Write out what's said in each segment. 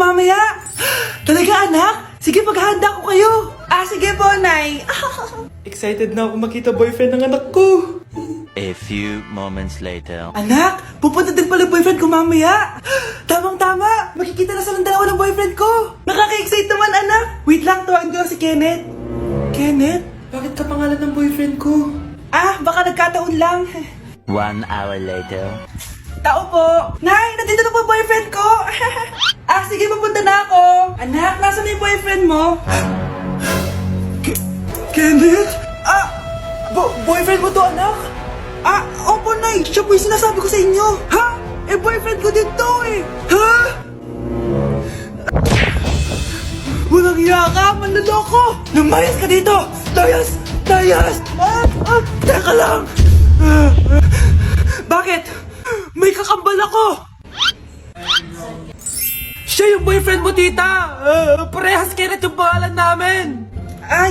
mamaya. Talaga, anak? Sige, paghahanda ko kayo. Sige po, Nay. Excited na ako makita boyfriend ng anak ko. A few moments later. Anak, pupunta din pala boyfriend ko mamaya. Tamang-tama, makikita na sa dalawa ng boyfriend ko. Nakaka-excite naman, anak. Wait lang, tawagin ko si Kenneth. Kenneth? Bakit ka pangalan ng boyfriend ko? Baka nagkataon lang. 1 hour later. Tao po. Nay, nandito na po boyfriend ko. Sige, pupunta na ako. Anak, nasa na yung boyfriend mo? Kenneth? Boyfriend mo to, anak? Opo, Nay. Siya po yung sinasabi ko sa inyo. Ha? Boyfriend ko din to eh. Ha? Walang hiya ka, manloloko. Lumayas ka dito. Layas! Teka lang. Bakit? May kakambal ako. Siya yung boyfriend mo, tita. Parehas Kenneth yung pangalan namin.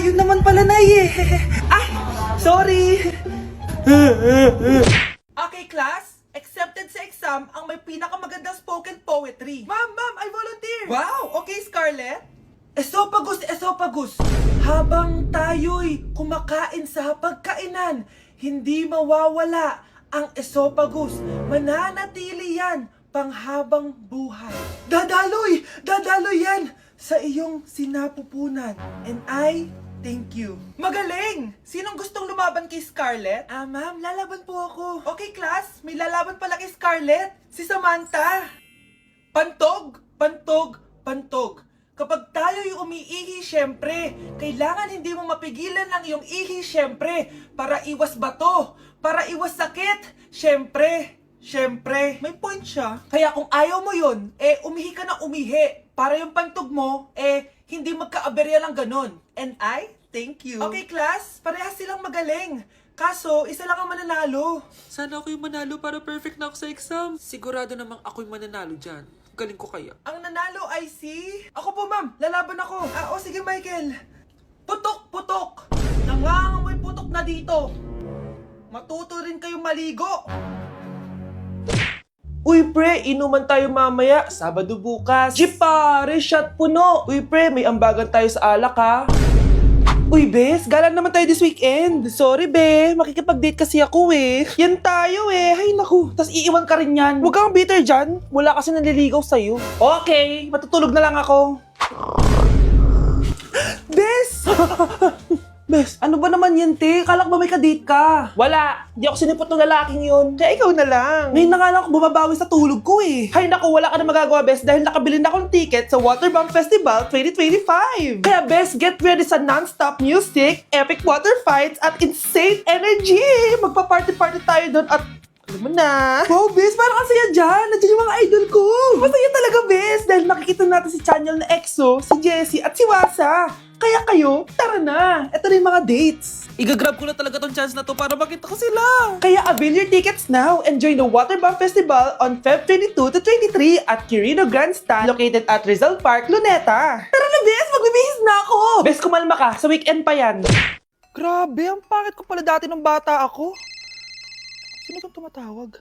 Yun naman pala, Nay eh. Sorry. Okay, class. Accepted sa exam ang may pinakamagandang spoken poetry. Ma'am, I volunteer. Wow, okay, Scarlett. Esophagus. Habang tayo'y kumakain sa pagkainan, hindi mawawala ang esophagus. Mananatili yan panghabang buhay. Dadaloy yan sa iyong sinapupunan. And I thank you. Magaling! Sinong gustong lumaban kay Scarlett? Ma'am, lalaban po ako. Okay, class. May lalaban pala kay Scarlett. Si Samantha. Pantog. Kapag tayo'y umiihi, syempre, kailangan hindi mo mapigilan ang iyong ihi, syempre, para iwas bato, para iwas sakit, syempre, may point siya. Kaya kung ayaw mo yun, umihi ka na umihi, para yung pantog mo, hindi magkaaberya lang ganon. And I thank you. Okay, class, parehas silang magaling. Kaso, isa lang ang mananalo. Sana ako yung manalo para perfect na ako sa exam. Sigurado namang ako yung mananalo dyan. Galing ko kaya. Ang nanalo ay si... Ako po, ma'am. Lalaban ako. Sige, Michael. Putok. Nangangamoy putok na dito. Matuto rin kayong maligo. Uy, pre, inuman tayo mamaya. Sabado bukas. Jeep, pare, shot puno. Uy, pre, may ambagan tayo sa alak, ha? Uy, bes, gala naman tayo this weekend. Sorry, be. Makikipag-date kasi ako, eh. Yan tayo, eh. Ay, naku. Tas iiwan ka rin yan. Huwag kang bitter dyan. Wala kasi naliligaw sa'yo. Okay, matutulog na lang ako. Bes! Bes, ano ba naman yan, te? Kala ko ba may ka-date ka? Wala. Di ako sinipot ng lalaking yun. Kaya ikaw na lang. Ngayon na nga lang ako bumabawi sa tulog ko, eh. Hay naku, wala ka na magagawa, Bes, dahil nakabili na akong ticket sa Waterbomb Festival 2025. Kaya, Bes, get ready sa non-stop music, epic water fights, at insane energy. Magpa-party-party tayo doon at alam mo na. Wow, Bes, parang ang saya dyan. Nandiyan yung mga idol ko. Masaya talaga, Bes, dahil makikita natin si Channel na EXO, si Jessie, at si Wasa. Kaya kayo, tara na. Ito na yung mga dates. Igagrab ko na talaga tong chance na to para makita ko sila. Kaya avail your tickets now and join the Waterbomb Festival on Feb 22 to 23 at Quirino Grandstand located at Rizal Park, Luneta. Tara na, Bes! Magbibihis na ako! Bes, kumalma ka. Sa weekend pa yan. Grabe, ang pangit ko pala dati nung bata ako. Sino itong tumatawag?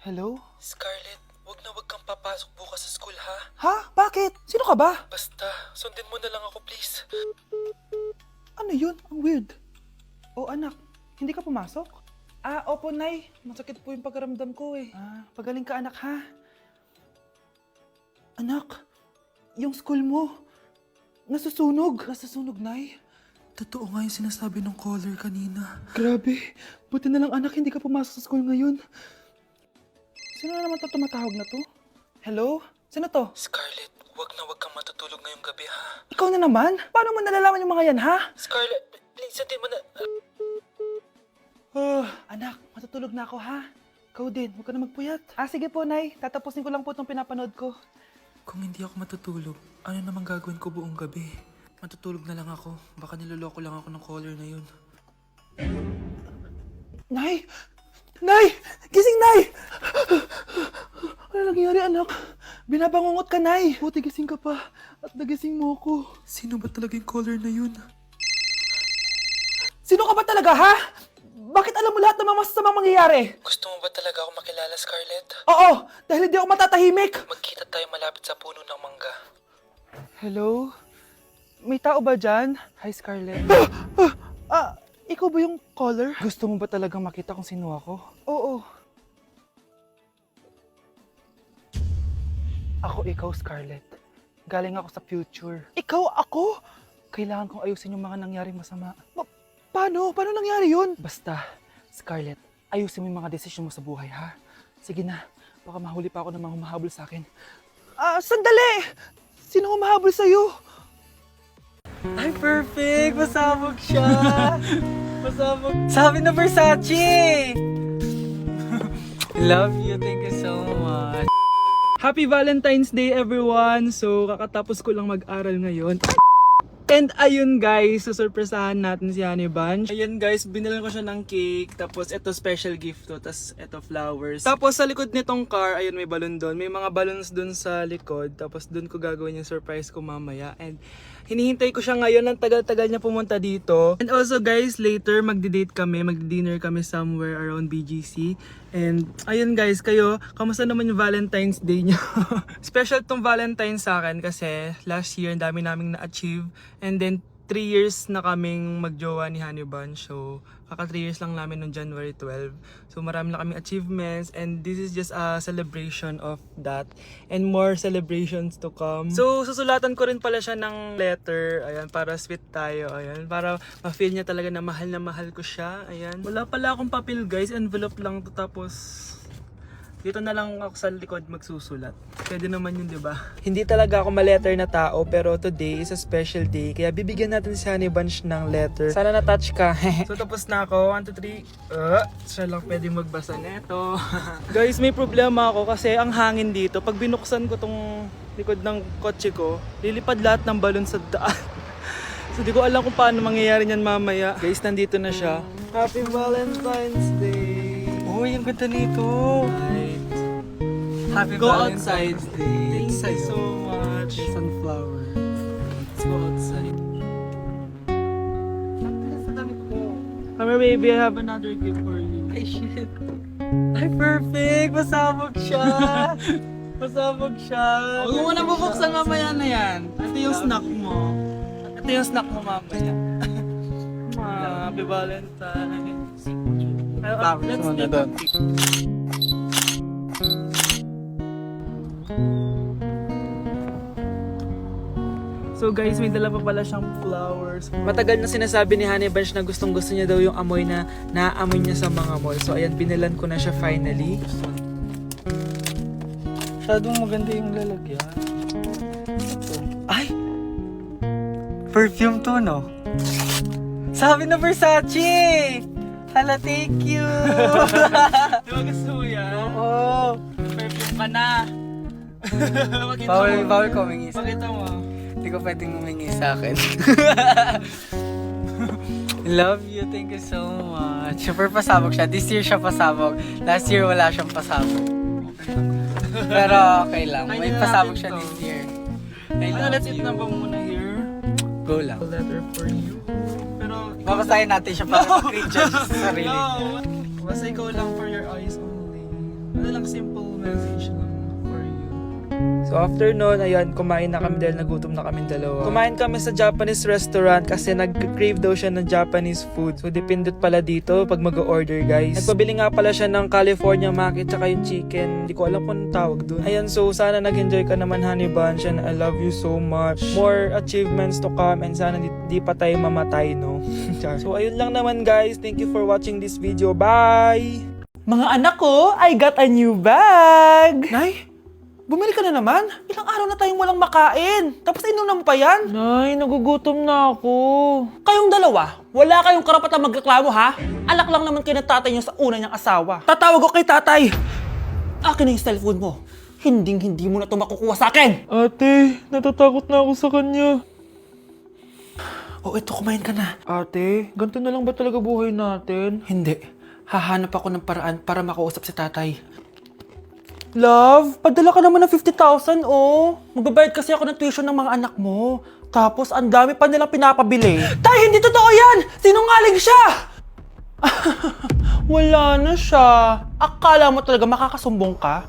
Hello? Scarlett, wag kang papasok bukas sa school, ha? Ha? Bakit? Sino ka ba? Basta, sundin mo na lang ako, please. Ano yun? Ang weird. Oh, anak, hindi ka pumasok? Opo, Nay. Masakit po yung pagkaramdam ko eh. Pagaling ka, anak, ha? Anak, yung school mo, nasusunog. Nasusunog, Nay? Totoo nga yung sinasabi ng caller kanina. Grabe. Buti na lang, anak, hindi ka pumasok sa school ngayon. Sino na naman tumatawag na to? Hello? Sino to? Scarlett, wag kang matutulog ngayong gabi, ha? Ikaw na naman? Paano mo nalalaman yung mga yan, ha? Scarlett, please, sundin mo na... Anak, matutulog na ako, ha? Ikaw din, huwag ka na magpuyat. Sige po, Nay. Tatapusin ko lang po itong pinapanood ko. Kung hindi ako matutulog, ano naman gagawin ko buong gabi? Matutulog na lang ako. Baka niloloko lang ako ng caller na yun. Nay! Nay! Gising, Nay! Ano nangyari, anak? Binabangungot ka, Nay. Buti gising ka pa. At nagising mo ako. Sino ba talaga yung caller na yun? Sino ka ba talaga, ha? Bakit alam mo lahat ng mga masasamang mangyayari? Gusto mo ba talaga ako makilala, Scarlett? Oo, dahil hindi ako matatahimik. Magkita tayo malapit sa puno ng mangga. Hello? May tao ba dyan? Hi, Scarlett. Ikaw ba yung caller? Gusto mo ba talagang makita kung sino ako? Oo. Ako ikaw, Scarlett. Galing ako sa future. Ikaw ako? Kailangan kong ayusin yung mga nangyaring masama. Paano? Paano nangyari yun? Basta, Scarlett, ayusin mo yung mga desisyon mo sa buhay, ha? Sige na, baka mahuli pa ako ng mga humahabol sa akin. Sandali! Sino humahabol sa'yo? Ay, perfect! Pasabog siya! Pasabog. Sabi na Versace! Love you. Thank you so much. Happy Valentine's Day, everyone! So, kakatapos ko lang mag-aral ngayon. And ayun guys, susurpresahan natin si Honey Bunch. Ayun guys, binilan ko siya ng cake. Tapos ito special gift to. Tapos ito flowers. Tapos sa likod nitong car, ayun may balon doon. May mga balloons doon sa likod. Tapos doon ko gagawin yung surprise ko mamaya. And hinihintay ko siya ngayon. Ang tagal-tagal niya pumunta dito. And also guys, later magdi-date kami. Magdi-dinner kami somewhere around BGC. And ayun guys, kayo, kamusta naman yung Valentine's Day niyo? Special tong Valentine's sa akin kasi last year, ang dami naming na-achieve. And then 3 years na kaming magjowa ni Honey Bunch. So, kaka 3 years lang namin noong January 12. So, marami na kaming achievements. And this is just a celebration of that. And more celebrations to come. So, susulatan ko rin pala siya ng letter. Ayan, para sweet tayo. Ayan, para ma-feel niya talaga na mahal ko siya. Ayan. Wala pala akong papel guys. Envelope lang to. Tapos, dito na lang ako sa likod magsusulat. Pwede naman yun, di ba? Hindi talaga ako ma-letter na tao, pero today is a special day. Kaya bibigyan natin si Honey Bunch ng letter. Sana na-touch ka. So tapos na ako. 1, 2, 3. Siya lang pwede magbasa neto. Guys, may problema ako kasi ang hangin dito. Pag binuksan ko tong likod ng kotse ko, lilipad lahat ng balon sa daan. So di ko alam kung paano mangyayari niyan mamaya. Guys, nandito na siya. Happy Valentine's Day! Uy, ang ganda nito. Happy Go Valentine's Day. Thank you so much. Sunflower. Let's go outside. Come here, baby. I have another gift for you. Ay, shit. Ay, perfect! Pasabog siya! Pasabog siya! Huwag mo na bubuksan mamaya na yan. Ito yung snack mo. Ito yung snack mo mamaya. Happy Valentine's. Let's take a pic. So guys, may dala pa pala siyang flowers. Matagal na sinasabi ni Honey Bunch na gustong gusto niya daw yung amoy na naaamoy niya sa mga mall. So ayan, binilan ko na siya finally. Masyadong maganda yung lalagyan. Ay! Perfume to, no? Sabi na Versace! Hala, thank you! Di ba gusto mo yan? Oo! Perfume ka na! Bawal ko humingi sa Pakita mo. Hindi ko pwedeng humingi sa akin. Love you, thank you so much. Super pasabog siya. This year siya pasabog. Last year wala siyang pasabog. Pero okay lang. May pasabog siya this year. I love Let's eat you. na ba muna here? Go lang. A letter for you. Pero Babasahin natin siya para mag-cringe sa sarili. No! Basta ikaw lang for your eyes only. Ano lang, simple message lang for you. So after nun, ayan, kumain na kami dahil nagutom na kami dalawa. Kumain kami sa Japanese restaurant kasi nag-crave daw siya ng Japanese food. So dependent pala dito pag mag-order guys. Nagpabili nga pala siya ng California Maki tsaka yung chicken. Hindi ko alam kung anong tawag dun. Ayan, so sana nag-enjoy ka naman Honey Bunch and I love you so much. More achievements to come and sana di pa tayo mamatay, no? So ayun lang naman guys. Thank you for watching this video. Bye! Mga anak ko, I got a new bag! Nay, bumili ka na naman? Ilang araw na tayong walang makain. Tapos inunan mo pa yan? Nay, nagugutom na ako. Kayong dalawa, wala kayong karapatang magreklamo ha? Alak lang naman kayo ng tatay niyo sa una niyang asawa. Tatawag ko kay tatay. Akin na yung cellphone mo. Hindi mo na ito makukuha sa akin. Ate, natatakot na ako sa kanya. Oh, ito, kumain ka na. Ate, ganito na lang ba talaga buhay natin? Hindi. Hahanap ako ng paraan para makausap si tatay. Love, padala ka naman ng 50,000, oh. Magbabayad kasi ako ng tuition ng mga anak mo. Tapos, ang dami pa nilang pinapabili. Tay, hindi totoo yan! Sinungaling siya! Wala na siya. Akala mo talaga makakasumbong ka?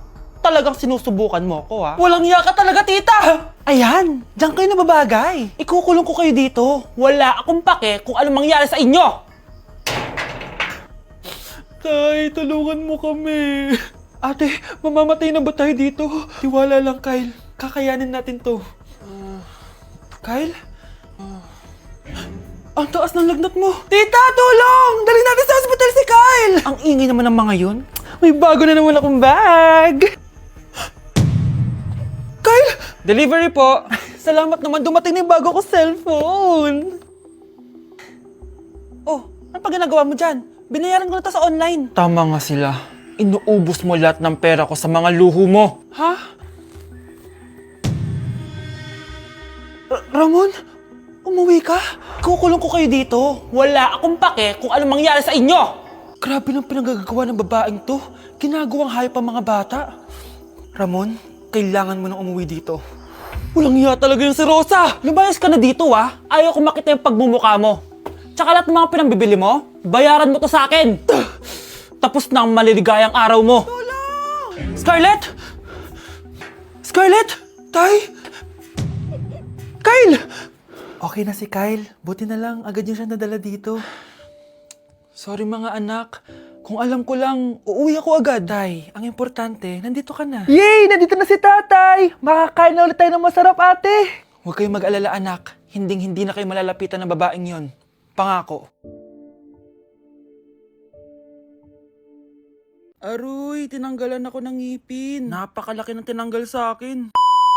Talagang sinusubukan mo ko, ha? Walang iya ka talaga, tita! Ayan, diyan kayo nababagay. Ikukulong ko kayo dito. Wala akong pake kung anong mangyari sa inyo! Tay, tulungan mo kami. Ate, mamamatay na ba tayo dito? Tiwala lang, Kyle. Kakayanin natin to. Kyle? Ang taas ng lagnat mo. Tita, tulong! Dali natin sa hospital si Kyle! Ang ingay naman ng mga yun. May bago na naman akong bag. Kyle! Delivery po. Salamat naman, dumating na yung bago ko cellphone. Oh, ano pa ginagawa mo dyan? Binayaran ko na to sa online. Tama nga sila. Inuubos mo lahat ng pera ko sa mga luho mo. Ha? Ramon? Umuwi ka? Kukulong ko kayo dito. Wala akong pake kung anong mangyari sa inyo. Grabe ng pinagagawa ng babaeng to. Ginagawang hayop ang mga bata. Ramon, kailangan mo nang umuwi dito. Walang iya talaga yung si Rosa. Lumayas ka na dito, ha? Ayaw ko makita yung pagmumukha mo. Tsaka lahat ng mga pinambibili mo, bayaran mo to sa akin. Tapos na ang maliligayang araw mo. Tulong! Scarlett! Scarlett! Tay! Kyle! Okay na si Kyle. Buti na lang, agad niya siya nadala dito. Sorry mga anak. Kung alam ko lang, uuwi ako agad. Tay, ang importante, nandito ka na. Yay! Nandito na si tatay! Makakain na ulit tayo ng masarap, ate! Huwag kayong mag-alala, anak. Hinding-hindi na kayo malalapitan ng babaeng yon. Pangako. Aroy, tinanggalan ako ng ngipin. Napakalaki ng tinanggal sa akin.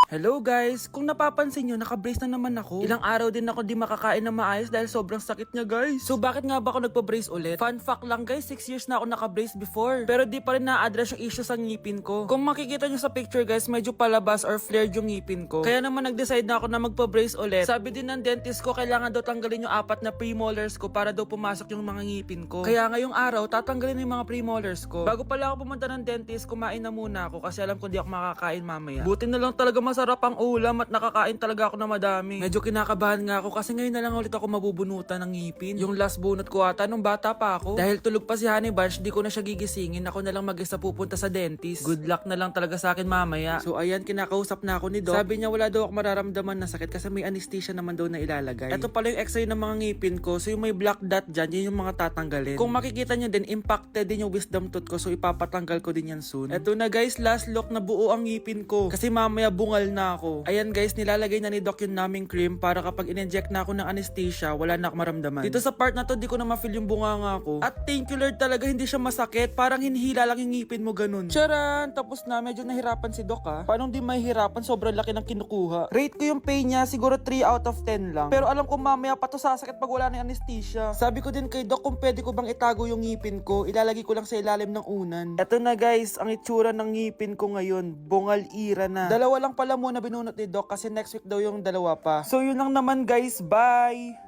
Hello guys! Kung napapansin nyo, naka-brace na naman ako. Ilang araw din ako di makakain na maayos dahil sobrang sakit niya guys. So bakit nga ba ako nagpa-brace ulit? Fun fact lang guys, 6 years na ako naka-brace before. Pero di pa rin na-address yung issue sa ngipin ko. Kung makikita nyo sa picture guys, medyo palabas or flared yung ngipin ko. Kaya naman nag-decide na ako na magpa-brace ulit. Sabi din ng dentist ko, kailangan daw tanggalin yung 4 na premolars ko para daw pumasok yung mga ngipin ko. Kaya ngayong araw, tatanggalin yung mga premolars ko. Bago pala ako pumunta ng dentist, kumain na muna ako kasi alam ko di ako makakain mamaya. Buti na lang talaga masarap ang ulam at nakakain talaga ako na madami. Medyo kinakabahan nga ako kasi ngayon na lang ulit ako mabubunutan ng ngipin. Yung last bunot ko ata nung bata pa ako. Dahil tulog pa si Honey Bunch, di ko na siya gigisingin. Ako na lang mag-isa pupunta sa dentist. Good luck na lang talaga sa akin mamaya. So ayan, kinakausap na ako ni Doc. Sabi niya wala daw ako mararamdaman na sakit kasi may anesthesia naman daw na ilalagay. Ito pala yung x-ray ng mga ngipin ko. So yung may black dot dyan, yun yung mga tatanggalin. Kung makikita niyo din, impacted din yung wisdom tooth ko. So ipapatanggal ko din yan soon. Ito na guys, last look na buo ang ngipin ko. Kasi mamaya bungal na ako. Ayan guys, nilalagay na ni Doc yung numbing cream para kapag in-inject na ako ng anesthesia, wala na ako maramdaman. Dito sa part na to, di ko na ma-feel yung bunganga ko. At thank you Lord talaga, hindi siya masakit. Parang hinihila lang yung ngipin mo ganun. Charan! Tapos na, medyo nahirapan si Doc ha. Paano di mahirapan? Sobrang laki ng kinukuha. Rate ko yung pain niya, siguro 3 out of 10 lang. Pero alam ko mamaya pa to sasakit pag wala na yung anesthesia. Sabi ko din kay Doc kung pwede ko bang itago yung ngipin ko, ilalagay ko lang sa ilalim ng unan. Eto na guys, ang itsura ng ngipin ko ngayon. Bungal ira na. Dalawa lang pala muna binunot ni Doc kasi next week daw yung dalawa pa. So yun lang naman guys, bye!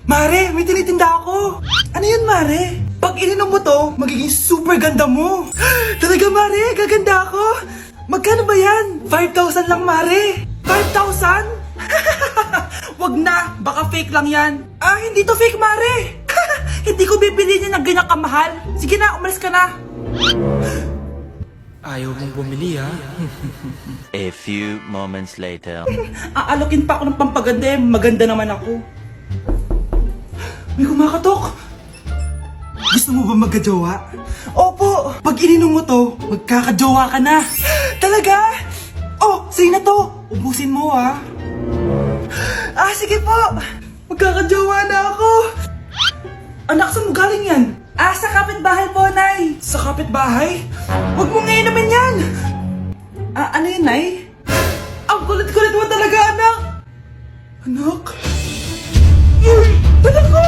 Mare, may tinitinda ako! Ano yun, Mare? Pag ininom mo to, magiging super ganda mo! Talaga, Mare? Gaganda ako? Magkano ba yan? 5,000 lang, Mare! 5,000? Wag na, baka fake lang yan. Ah, hindi to fake, Mare! Hindi ko bibili niya ng ganyan kamahal. Sige na, umalis ka na. Ayaw mong bumili ha? A few moments later. Aalokin pa ako ng pampaganda eh. Maganda naman ako. May kumakatok. Gusto mo ba magkajowa? Opo! Pag ininom mo to, magkakajowa ka na. Talaga? Oh, sige na to. Ubusin mo ha. Ah, sige po. Magkakajowa na ako. Anak, saan mo galing yan? Ah, sa kapitbahay po, Nay. Sa kapitbahay? Huwag mong inumin yan. Ah, ano yun, Nay? Ang kulit-kulit mo talaga, anak. Anak? Anak ko!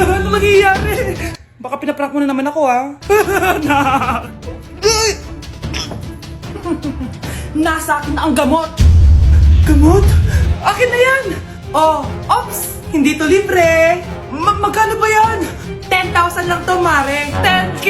Ano nangyayari? Baka pinaprank mo na naman ako, ha? Anak! Nasa akin na ang gamot! Gamot? Akin na yan! Oh, ops! Hindi to libre! Magkano ba yan? 10,000 lang to, Mare! 10K!